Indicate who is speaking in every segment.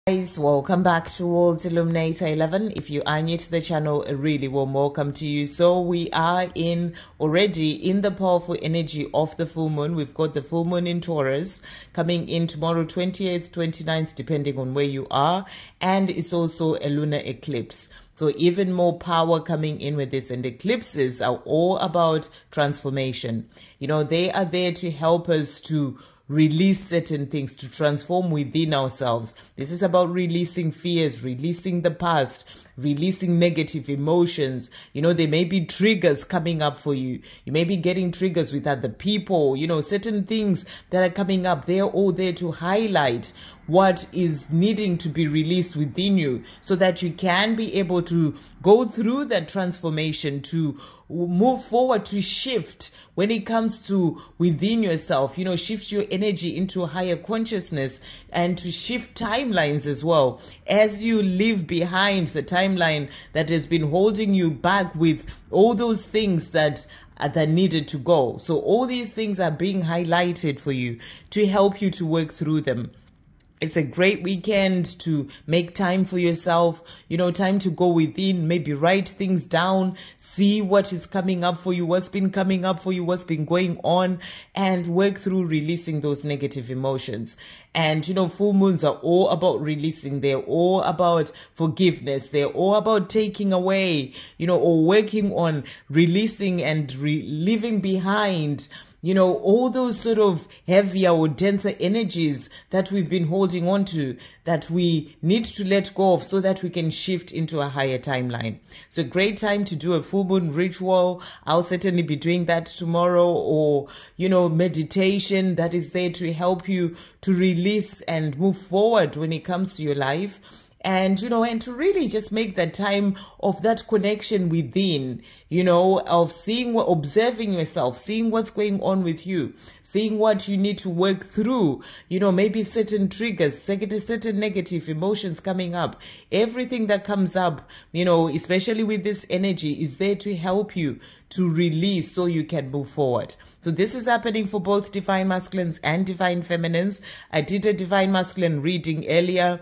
Speaker 1: Guys, welcome back to World Illuminator 11. If you are new to the channel, a really warm welcome to you. So we are already in the powerful energy of the full moon. We've got the full moon in Taurus coming in tomorrow, 28th, 29th, depending on where you are. And it's also a lunar eclipse. So even more power coming in with this. And eclipses are all about transformation. You know, they are there to help us to release certain things, to transform within ourselves. This is about releasing fears, releasing the past, releasing negative emotions. You know, there may be triggers coming up for you. You may be getting triggers with other people, you know, certain things that are coming up. They're all there to highlight what is needing to be released within you so that you can be able to go through that transformation, to move forward, to shift when it comes to within yourself, you know, shift your energy into a higher consciousness and to shift timelines as well as you leave behind the timeline that has been holding you back with all those things that needed to go. So all these things are being highlighted for you to help you to work through them. It's a great weekend to make time for yourself, you know, time to go within, maybe write things down, see what is coming up for you, what's been coming up for you, what's been going on, and work through releasing those negative emotions. And, you know, full moons are all about releasing. They're all about forgiveness. They're all about taking away, you know, or working on releasing and leaving behind, you know, all those sort of heavier or denser energies that we've been holding on to, that we need to let go of so that we can shift into a higher timeline. So a great time to do a full moon ritual. I'll certainly be doing that tomorrow, or, you know, meditation that is there to help you to release and move forward when it comes to your life. And, you know, and to really just make that time of that connection within, you know, of seeing, observing yourself, seeing what's going on with you, seeing what you need to work through, you know, maybe certain triggers, certain negative emotions coming up. Everything that comes up, you know, especially with this energy, is there to help you to release so you can move forward. So this is happening for both divine masculines and divine feminines. I did a divine masculine reading earlier,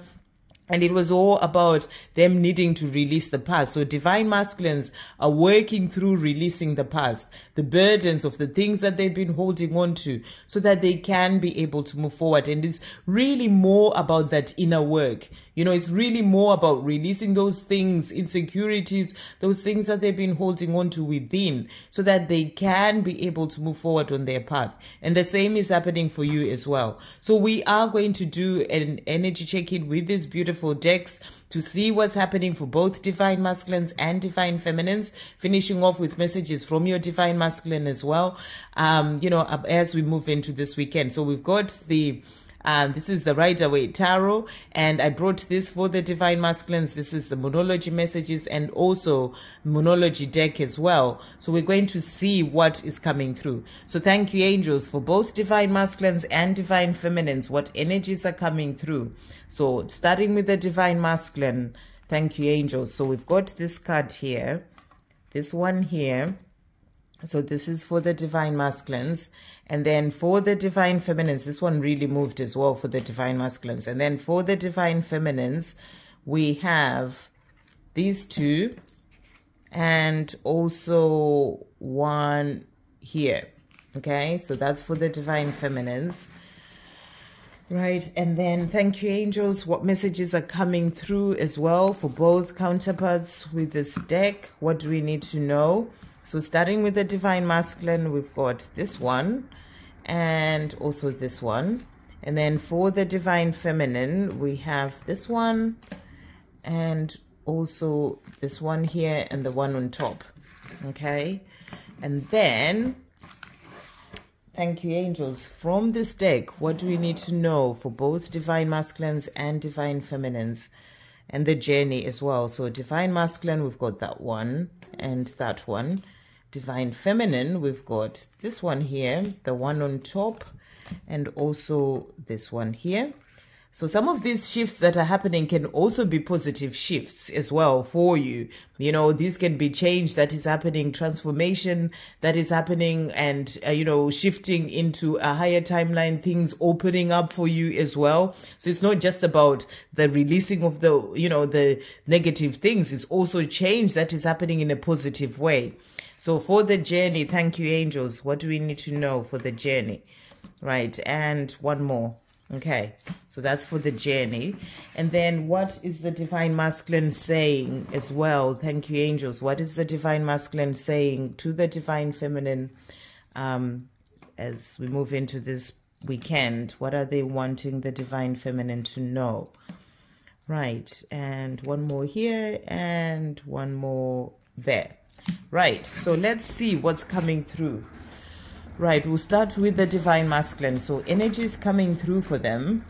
Speaker 1: and it was all about them needing to release the past. So divine masculines are working through releasing the past, the burdens of the things that they've been holding on to, so that they can be able to move forward. And it's really more about that inner work. You know, it's really more about releasing those things, insecurities, those things that they've been holding on to within, so that they can be able to move forward on their path. And the same is happening for you as well. So we are going to do an energy check-in with these beautiful decks to see what's happening for both divine masculines and divine feminines, finishing off with messages from your divine masculine as well, you know, as we move into this weekend. So we've got the this is the Waite Tarot, and I brought this for the divine masculines. This is the Moonology messages and also Moonology deck as well. So we're going to see what is coming through. So thank you, angels, for both divine masculines and divine feminines, what energies are coming through. So starting with the divine masculine, thank you, angels. So we've got this card here, this one here. So this is for the divine masculines. And then for the divine feminines, this one really moved as well for the divine masculines. And then for the divine feminines, we have these two and also one here. Okay, so that's for the divine feminines. Right, and then thank you, angels. What messages are coming through as well for both counterparts with this deck? What do we need to know? So starting with the divine masculine, we've got this one and also this one. And then for the divine feminine, we have this one and also this one here and the one on top. Okay. And then, thank you, angels. From this deck, what do we need to know for both divine masculines and divine feminines? And the journey as well. So divine masculine, we've got that one and that one. Divine feminine, we've got this one here, the one on top, and also this one here. So some of these shifts that are happening can also be positive shifts as well for you. You know, these can be change that is happening, transformation that is happening, and, you know, shifting into a higher timeline, things opening up for you as well. So it's not just about the releasing of the, you know, the negative things. It's also change that is happening in a positive way. So for the journey, thank you, angels. What do we need to know for the journey? Right. And one more. Okay, so that's for the journey. And then what is the divine masculine saying as well? Thank you, angels. What is the divine masculine saying to the divine feminine as we move into this weekend? What are they wanting the divine feminine to know? Right, and one more here and one more there. Right, so let's see what's coming through. Right, we'll start with the divine masculine. So energy is coming through for them.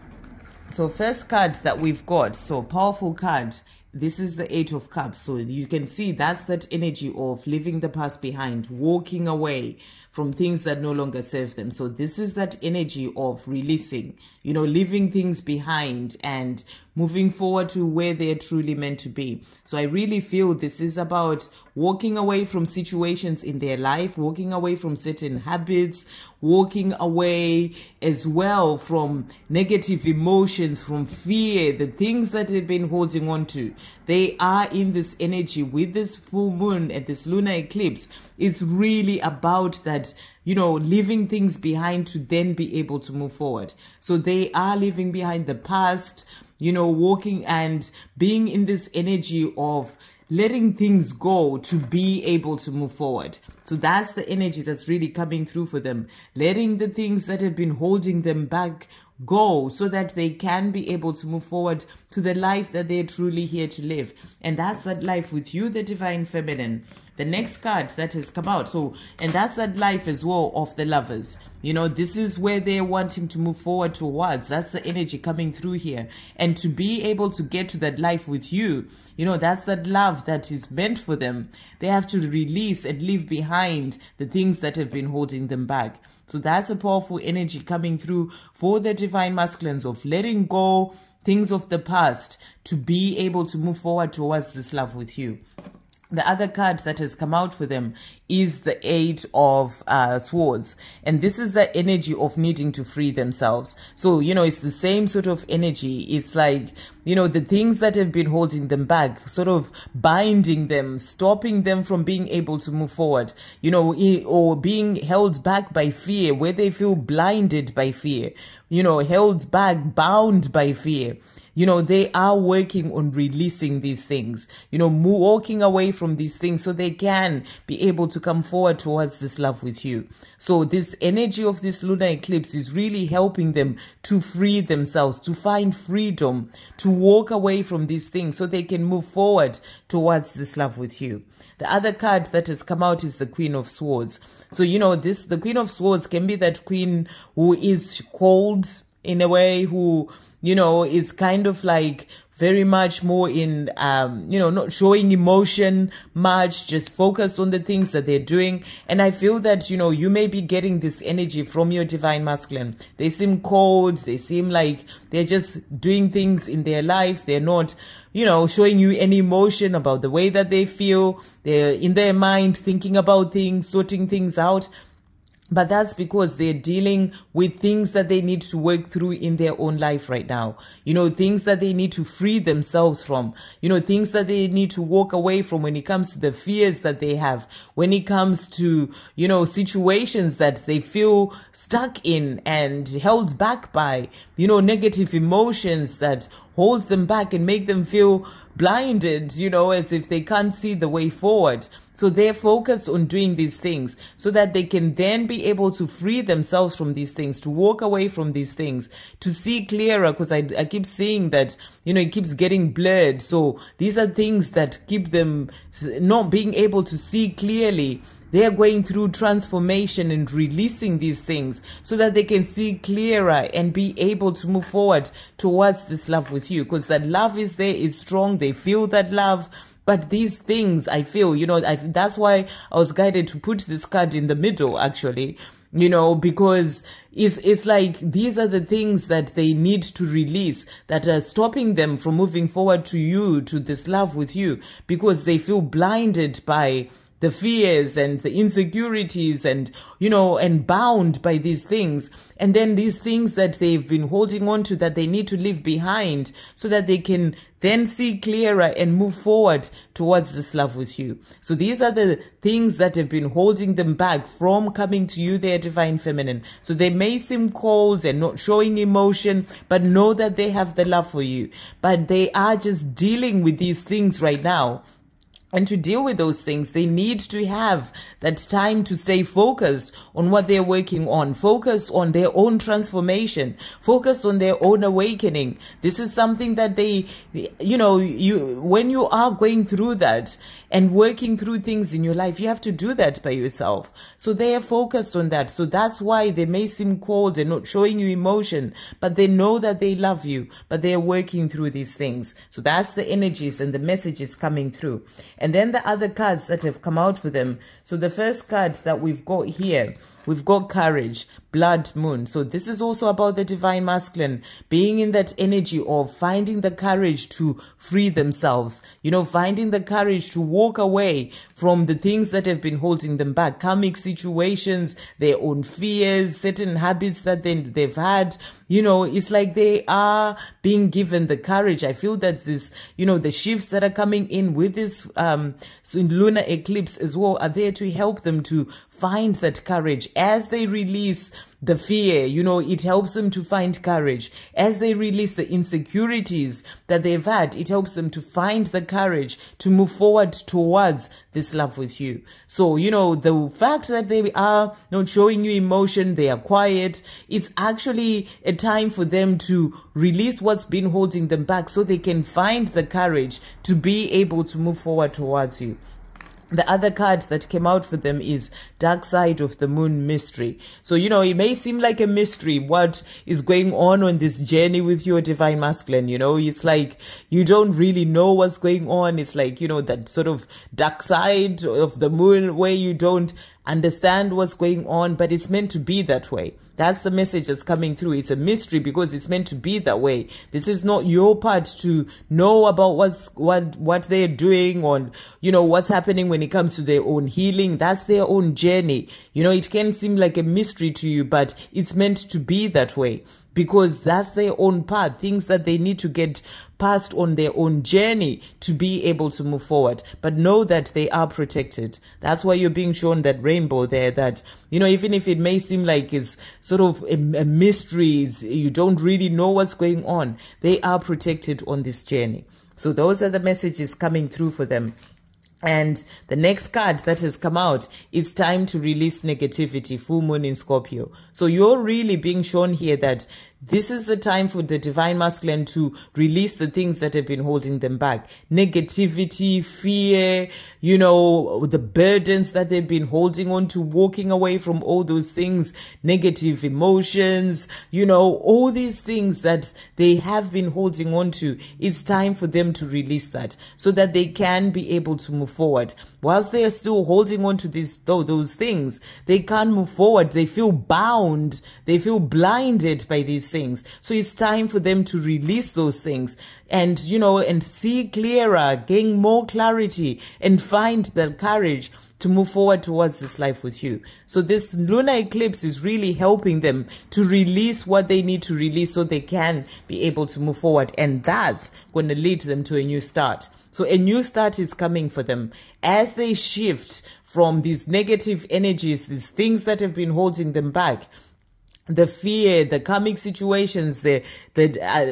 Speaker 1: So first card that we've got, so powerful card. This is the 8 of Cups. So you can see that's that energy of leaving the past behind, walking away from things that no longer serve them. So this is that energy of releasing, you know, leaving things behind and moving forward to where they're truly meant to be. So I really feel this is about walking away from situations in their life, walking away from certain habits, walking away as well from negative emotions, from fear, the things that they've been holding on to. They are in this energy with this full moon and this lunar eclipse. It's really about that, you know, leaving things behind to then be able to move forward. So they are leaving behind the past, you know, walking and being in this energy of letting things go to be able to move forward. So that's the energy that's really coming through for them. Letting the things that have been holding them back go so that they can be able to move forward to the life that they're truly here to live. And that's that life with you, the divine feminine. The next card that has come out. So, and that's that life as well of the lovers. You know, this is where they're wanting to move forward towards. That's the energy coming through here. And to be able to get to that life with you, you know, that's that love that is meant for them. They have to release and leave behind the things that have been holding them back. So that's a powerful energy coming through for the divine masculines of letting go things of the past to be able to move forward towards this love with you. The other card that has come out for them is the 8 of Swords. And this is the energy of needing to free themselves. So, you know, it's the same sort of energy. It's like, you know, the things that have been holding them back, sort of binding them, stopping them from being able to move forward, you know, or being held back by fear, where they feel blinded by fear, you know, held back, bound by fear. You know, they are working on releasing these things, you know, walking away from these things so they can be able to come forward towards this love with you. So this energy of this lunar eclipse is really helping them to free themselves, to find freedom, to walk away from these things so they can move forward towards this love with you. The other card that has come out is the Queen of Swords. So, you know, the Queen of Swords can be that queen who is cold in a way, who, you know, is kind of like very much more in, you know, not showing emotion much, just focused on the things that they're doing. And I feel that, you know, you may be getting this energy from your divine masculine. They seem cold. They seem like they're just doing things in their life. They're not, you know, showing you any emotion about the way that they feel. They're in their mind thinking about things, sorting things out. But that's because they're dealing with things that they need to work through in their own life right now. You know, things that they need to free themselves from. You know, things that they need to walk away from when it comes to the fears that they have. When it comes to, you know, situations that they feel stuck in and held back by. You know, negative emotions that holds them back and make them feel blinded, you know, as if they can't see the way forward. So they're focused on doing these things so that they can then be able to free themselves from these things, to walk away from these things, to see clearer, because I keep seeing that, you know, it keeps getting blurred. So these are things that keep them not being able to see clearly. They are going through transformation and releasing these things so that they can see clearer and be able to move forward towards this love with you, because that love is there, is strong. They feel that love. But these things, I feel, you know, that's why I was guided to put this card in the middle, actually, you know, because it's like these are the things that they need to release that are stopping them from moving forward to you, to this love with you, because they feel blinded by the fears and the insecurities and, you know, and bound by these things. And then these things that they've been holding on to that they need to leave behind so that they can then see clearer and move forward towards this love with you. So these are the things that have been holding them back from coming to you, their divine feminine. So they may seem cold and not showing emotion, but know that they have the love for you. But they are just dealing with these things right now. And to deal with those things, they need to have that time to stay focused on what they're working on, focus on their own transformation, focus on their own awakening. This is something that they, you know, when you are going through that and working through things in your life, you have to do that by yourself. So they are focused on that. So that's why they may seem cold and not showing you emotion, but they know that they love you, but they are working through these things. So that's the energies and the messages coming through. And then the other cards that have come out for them. So the first card that we've got here, we've got courage, blood moon. So this is also about the divine masculine being in that energy of finding the courage to free themselves, you know, finding the courage to walk away from the things that have been holding them back, karmic situations, their own fears, certain habits that they've had. You know, it's like they are being given the courage. I feel that this, you know, the shifts that are coming in with this lunar eclipse as well are there to help them to find that courage as they release the fear. You know, it helps them to find courage as they release the insecurities that they've had. It helps them to find the courage to move forward towards this love with you. So, you know, the fact that they are not showing you emotion, they are quiet, it's actually a time for them to release what's been holding them back so they can find the courage to be able to move forward towards you. The other card that came out for them is Dark Side of the Moon Mystery. So, you know, it may seem like a mystery what is going on this journey with your divine masculine. You know, it's like you don't really know what's going on. It's like, you know, that sort of dark side of the moon where you don't understand what's going on, but it's meant to be that way. That's the message that's coming through. It's a mystery because it's meant to be that way. This is not your part to know about what they're doing or, you know, what's happening when it comes to their own healing. That's their own journey. You know, it can seem like a mystery to you, but it's meant to be that way, because that's their own path, things that they need to get past on their own journey to be able to move forward. But know that they are protected. That's why you're being shown that rainbow there, that, you know, even if it may seem like it's sort of a mystery, you don't really know what's going on, they are protected on this journey. So those are the messages coming through for them. And the next card that has come out is time to release negativity, full moon in Scorpio. So you're really being shown here that this is the time for the divine masculine to release the things that have been holding them back. Negativity, fear, you know, the burdens that they've been holding on to, walking away from all those things, negative emotions, you know, all these things that they have been holding on to. It's time for them to release that so that they can be able to move forward. Whilst they are still holding on to those things, they can't move forward. They feel bound. They feel blinded by these things. So it's time for them to release those things and, you know, and see clearer, gain more clarity and find the courage to move forward towards this life with you. So this lunar eclipse is really helping them to release what they need to release so they can be able to move forward. And that's going to lead them to a new start. So a new start is coming for them as they shift from these negative energies, these things that have been holding them back, the fear, the karmic situations, the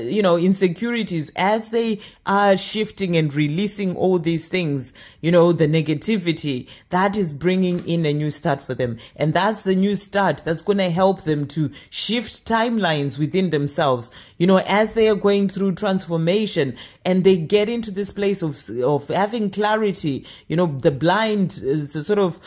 Speaker 1: you know, insecurities, as they are shifting and releasing all these things, you know, the negativity, that is bringing in a new start for them. And that's the new start that's going to help them to shift timelines within themselves, you know, as they are going through transformation and they get into this place of having clarity, you know, the blind, the sort of,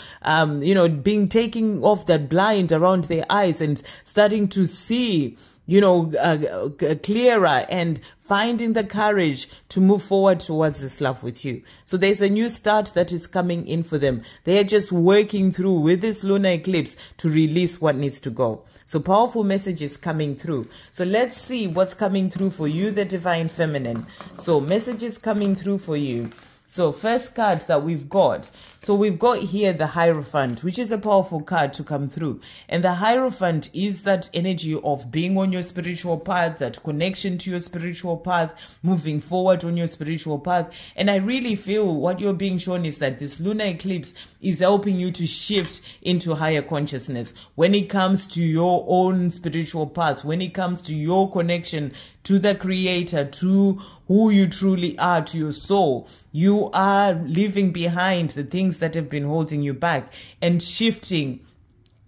Speaker 1: you know, being taking off that blind around their eyes and starting to see clearer and finding the courage to move forward towards this love with you. So there's a new start that is coming in for them. They are just working through with this lunar eclipse to release what needs to go. So powerful messages coming through. So let's see what's coming through for you, the divine feminine. So messages coming through for you. So first card that we've got. So we've got here the Hierophant, which is a powerful card to come through. And the Hierophant is that energy of being on your spiritual path, that connection to your spiritual path, moving forward on your spiritual path. And I really feel what you're being shown is that this lunar eclipse is helping you to shift into higher consciousness when it comes to your own spiritual path, when it comes to your connection to the Creator, to who you truly are, to your soul. You are leaving behind the things that have been holding you back and shifting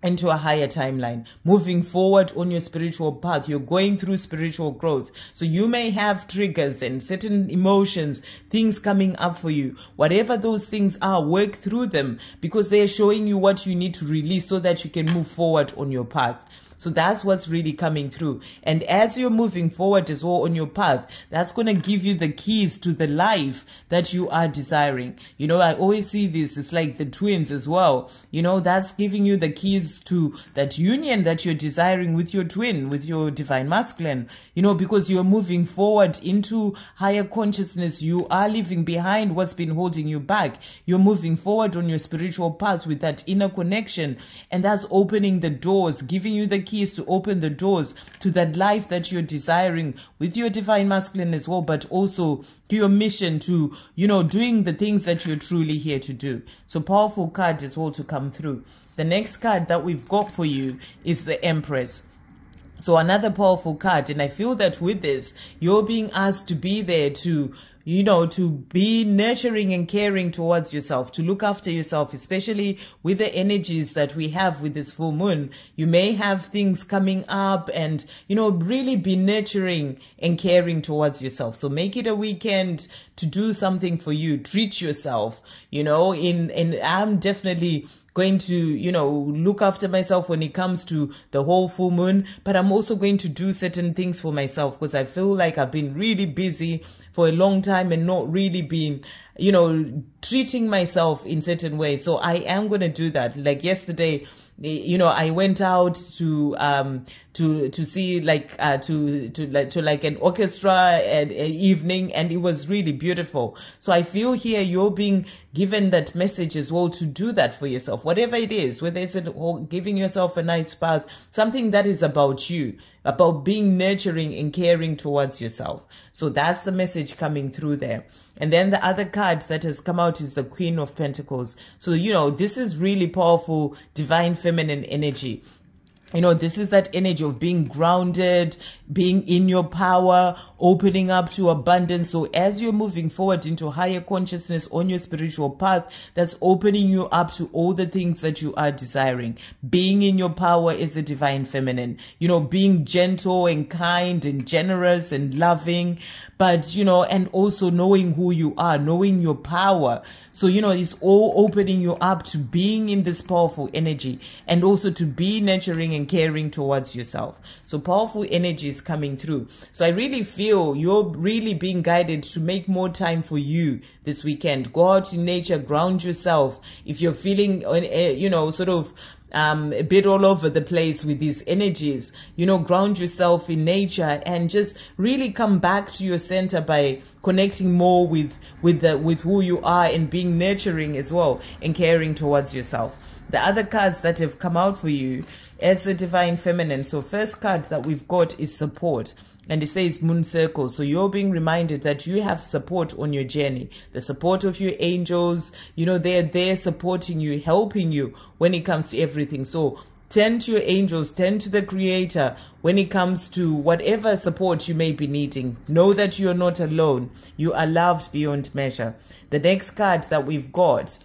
Speaker 1: into a higher timeline, moving forward on your spiritual path. You're going through spiritual growth. So you may have triggers and certain emotions, things coming up for you. Whatever those things are, work through them because they're showing you what you need to release so that you can move forward on your path. So that's what's really coming through. And as you're moving forward as well on your path, that's going to give you the keys to the life that you are desiring. I always see this. It's like the twins as well. That's giving you the keys to that union that you're desiring with your twin, with your divine masculine, because you're moving forward into higher consciousness. You are leaving behind what's been holding you back. You're moving forward on your spiritual path with that inner connection. And that's opening the doors, giving you the keys to open the doors to that life that you're desiring with your divine masculine as well, but also to your mission to, doing the things that you're truly here to do. So powerful card is all to come through. The next card that we've got for you is the Empress. So another powerful card. And I feel that with this, you're being asked to be there to to be nurturing and caring towards yourself, to look after yourself, especially with the energies that we have with this full moon. You may have things coming up and, really be nurturing and caring towards yourself. So make it a weekend to do something for you. Treat yourself, and I'm definitely going to, look after myself when it comes to the whole full moon, but I'm also going to do certain things for myself because I feel like I've been really busy for a long time and not really been, treating myself in certain ways. So I am going to do that. Like yesterday, I went out to see to like an orchestra and an evening, and it was really beautiful. So I feel here you're being given that message as well to do that for yourself, whatever it is, whether it's giving yourself a nice bath, something that is about you, about being nurturing and caring towards yourself. So that's the message coming through there. And then the other card that has come out is the Queen of Pentacles. So, this is really powerful, divine feminine energy. This is that energy of being grounded, being in your power, opening up to abundance. So as you're moving forward into higher consciousness on your spiritual path, that's opening you up to all the things that you are desiring. Being in your power is a divine feminine, being gentle and kind and generous and loving, but, and also knowing who you are, knowing your power. So, it's all opening you up to being in this powerful energy and also to be nurturing and caring towards yourself. So powerful energy is coming through. So I really feel you're really being guided to make more time for you this weekend. Go out in nature, ground yourself. If you're feeling, sort of a bit all over the place with these energies, ground yourself in nature and just really come back to your center by connecting more with who you are and being nurturing as well and caring towards yourself. The other cards that have come out for you as the divine feminine. So first card that we've got is support. And it says moon circle. So you're being reminded that you have support on your journey. The support of your angels, they're there supporting you, helping you when it comes to everything. So turn to your angels, turn to the Creator when it comes to whatever support you may be needing. Know that you're not alone. You are loved beyond measure. The next card that we've got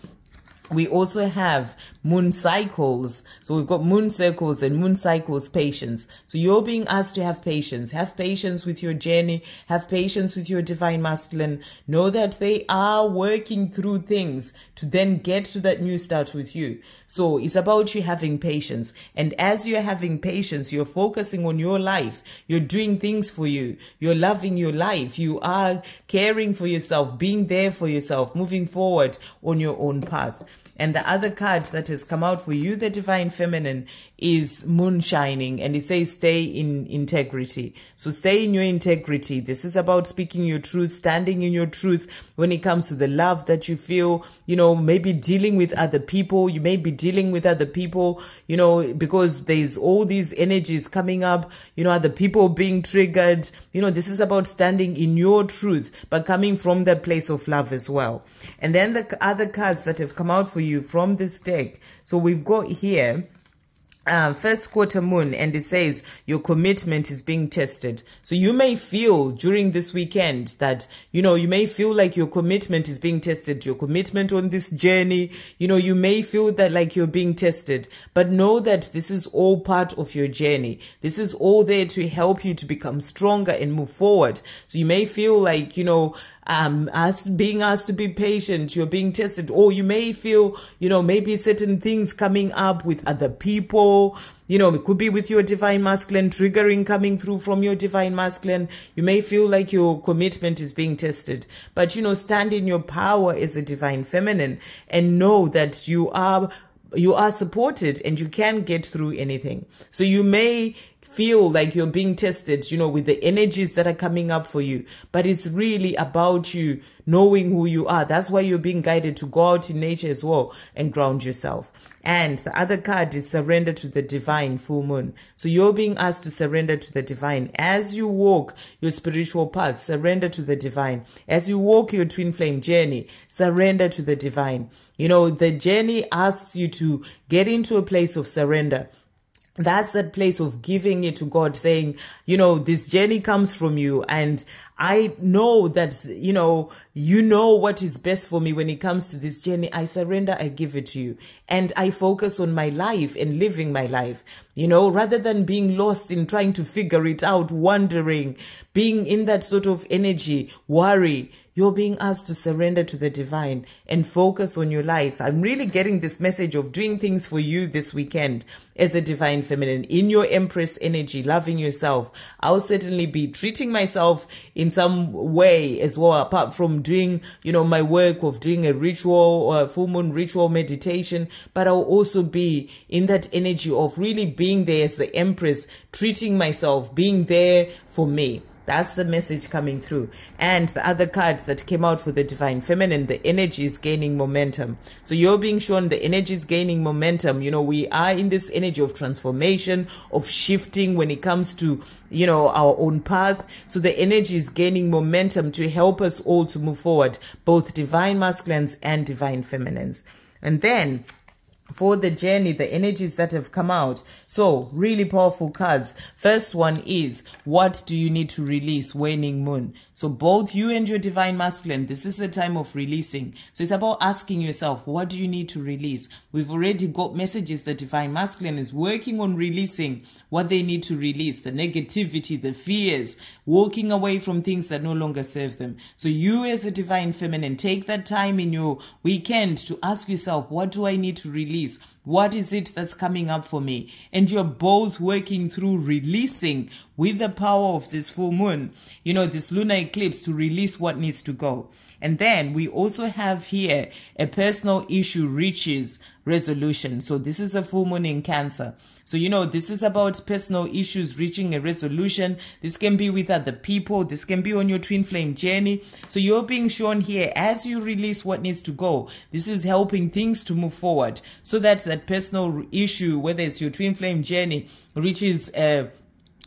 Speaker 1: we also have moon cycles. So we've got moon circles and moon cycles patience. So you're being asked to have patience. Have patience with your journey. Have patience with your divine masculine. Know that they are working through things to then get to that new start with you. So it's about you having patience. And as you're having patience, you're focusing on your life. You're doing things for you. You're loving your life. You are caring for yourself, being there for yourself, moving forward on your own path. And the other card that has come out for you, the divine feminine, is moon shining, and it says stay in integrity. So stay in your integrity. This is about speaking your truth, standing in your truth when it comes to the love that you feel, you know, maybe dealing with other people. You may be dealing with other people, you know, because there's all these energies coming up, you know, other people being triggered. You know, this is about standing in your truth, but coming from the place of love as well. And then the other cards that have come out for you from this deck. So we've got here first quarter moon, and it says your commitment is being tested. So you may feel during this weekend that, you know, you may feel like your commitment is being tested, your commitment on this journey. You know, you may feel that like you're being tested, but know that this is all part of your journey. This is all there to help you to become stronger and move forward. So you may feel like, you know, being asked to be patient, you're being tested, or you may feel, you know, maybe certain things coming up with other people. You know, it could be with your divine masculine, triggering coming through from your divine masculine. You may feel like your commitment is being tested, but, you know, stand in your power as a divine feminine and know that you are supported and you can get through anything. So you may feel like you're being tested, you know, with the energies that are coming up for you, but it's really about you knowing who you are. That's why you're being guided to go out in nature as well and ground yourself. And the other card is surrender to the divine, full moon. So you're being asked to surrender to the divine. As you walk your spiritual path, surrender to the divine. As you walk your twin flame journey, surrender to the divine. You know, the journey asks you to get into a place of surrender. That's that place of giving it to God, saying, you know, this journey comes from you, and I know that, you know what is best for me when it comes to this journey. I surrender, I give it to you, and I focus on my life and living my life, you know, rather than being lost in trying to figure it out, wondering, being in that sort of energy, worry. You're being asked to surrender to the divine and focus on your life. I'm really getting this message of doing things for you this weekend as a divine feminine, in your empress energy, loving yourself. I'll certainly be treating myself in some way as well, apart from doing, you know, my work of doing a ritual or a full moon ritual meditation, but I'll also be in that energy of really being there as the empress, treating myself, being there for me. That's the message coming through. And the other card that came out for the divine feminine, the energy is gaining momentum. So you're being shown the energy is gaining momentum. You know, we are in this energy of transformation, of shifting when it comes to, you know, our own path. So the energy is gaining momentum to help us all to move forward, both divine masculines and divine feminines. And then for the journey, the energies that have come out. So really powerful cards. First one is, what do you need to release? Waning moon. So both you and your divine masculine, this is a time of releasing. So it's about asking yourself, what do you need to release? We've already got messages. The divine masculine is working on releasing what they need to release, the negativity, the fears, walking away from things that no longer serve them. So you as a divine feminine, take that time in your weekend to ask yourself, what do I need to release? What is it that's coming up for me? And you're both working through releasing with the power of this full moon, you know, this lunar eclipse, to release what needs to go. And then we also have here a personal issue reaches resolution. So this is a full moon in Cancer. So, you know, this is about personal issues reaching a resolution. This can be with other people. This can be on your twin flame journey. So you're being shown here, as you release what needs to go, this is helping things to move forward, so that that personal issue, whether it's your twin flame journey, reaches a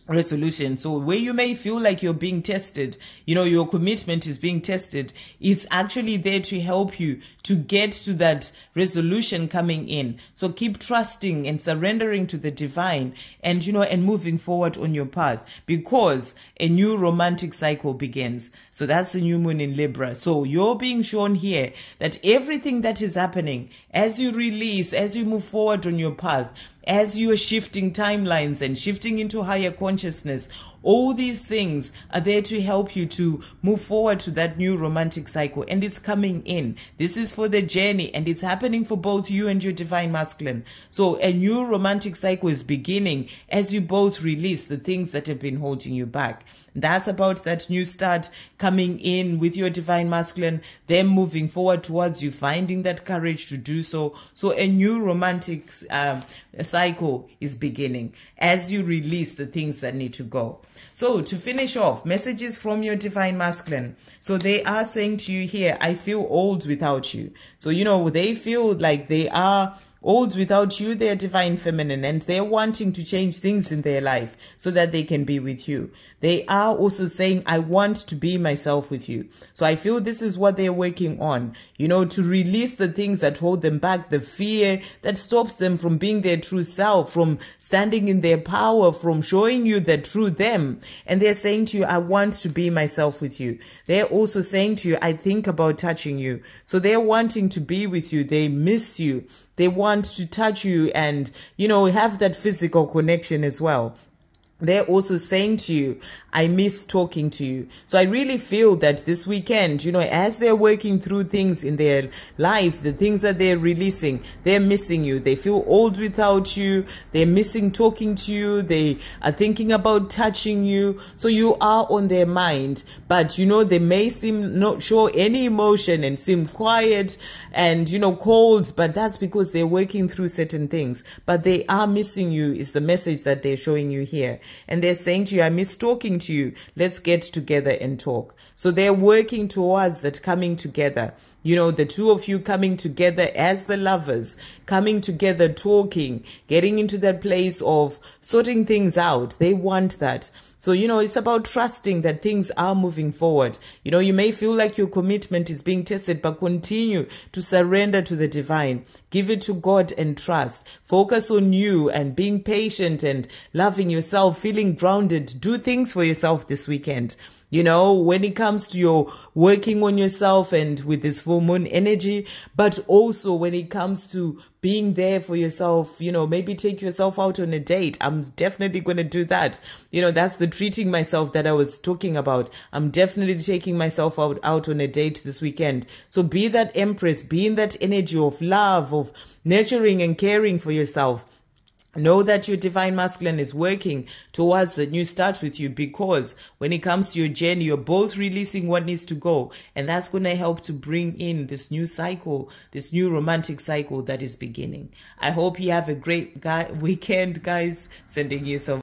Speaker 1: resolution. So where you may feel like you're being tested, your commitment is being tested, it's actually there to help you to get to that resolution coming in. So keep trusting and surrendering to the divine, and and moving forward on your path, because a new romantic cycle begins. So that's the new moon in Libra. So you're being shown here that everything that is happening as you release, as you move forward on your path, as you are shifting timelines and shifting into higher consciousness, all these things are there to help you to move forward to that new romantic cycle. And it's coming in. This is for the journey, and it's happening for both you and your divine masculine. So a new romantic cycle is beginning as you both release the things that have been holding you back. That's about that new start coming in with your divine masculine, them moving forward towards you, finding that courage to do so. So a new romantic cycle is beginning as you release the things that need to go. So to finish off, messages from your divine masculine. So they are saying to you here, I feel old without you. So, they feel like they are old without you, they're divine feminine, and they're wanting to change things in their life so that they can be with you. They are also saying, I want to be myself with you. So I feel this is what they're working on, to release the things that hold them back, the fear that stops them from being their true self, from standing in their power, from showing you the true them. And they're saying to you, I want to be myself with you. They're also saying to you, I think about touching you. So they're wanting to be with you. They miss you. They want to touch you and, have that physical connection as well. They're also saying to you, I miss talking to you. So I really feel that this weekend, as they're working through things in their life, the things that they're releasing, they're missing you. They feel old without you. They're missing talking to you. They are thinking about touching you. So you are on their mind, but they may seem not show any emotion and seem quiet and, cold, but that's because they're working through certain things. But they are missing you is the message that they're showing you here. And they're saying to you, I miss talking to you. Let's get together and talk. So they're working towards that coming together. The two of you coming together as the lovers, coming together, talking, getting into that place of sorting things out. They want that. So, it's about trusting that things are moving forward. You may feel like your commitment is being tested, but continue to surrender to the divine. Give it to God and trust. Focus on you and being patient and loving yourself, feeling grounded. Do things for yourself this weekend. When it comes to your working on yourself and with this full moon energy, but also when it comes to being there for yourself, maybe take yourself out on a date. I'm definitely going to do that. That's the treating myself that I was talking about. I'm definitely taking myself out on a date this weekend. So be that empress, be in that energy of love, of nurturing and caring for yourself. Know that your divine masculine is working towards the new start with you, because when it comes to your journey, you're both releasing what needs to go. And that's going to help to bring in this new cycle, this new romantic cycle that is beginning. I hope you have a great weekend, guys. Sending you some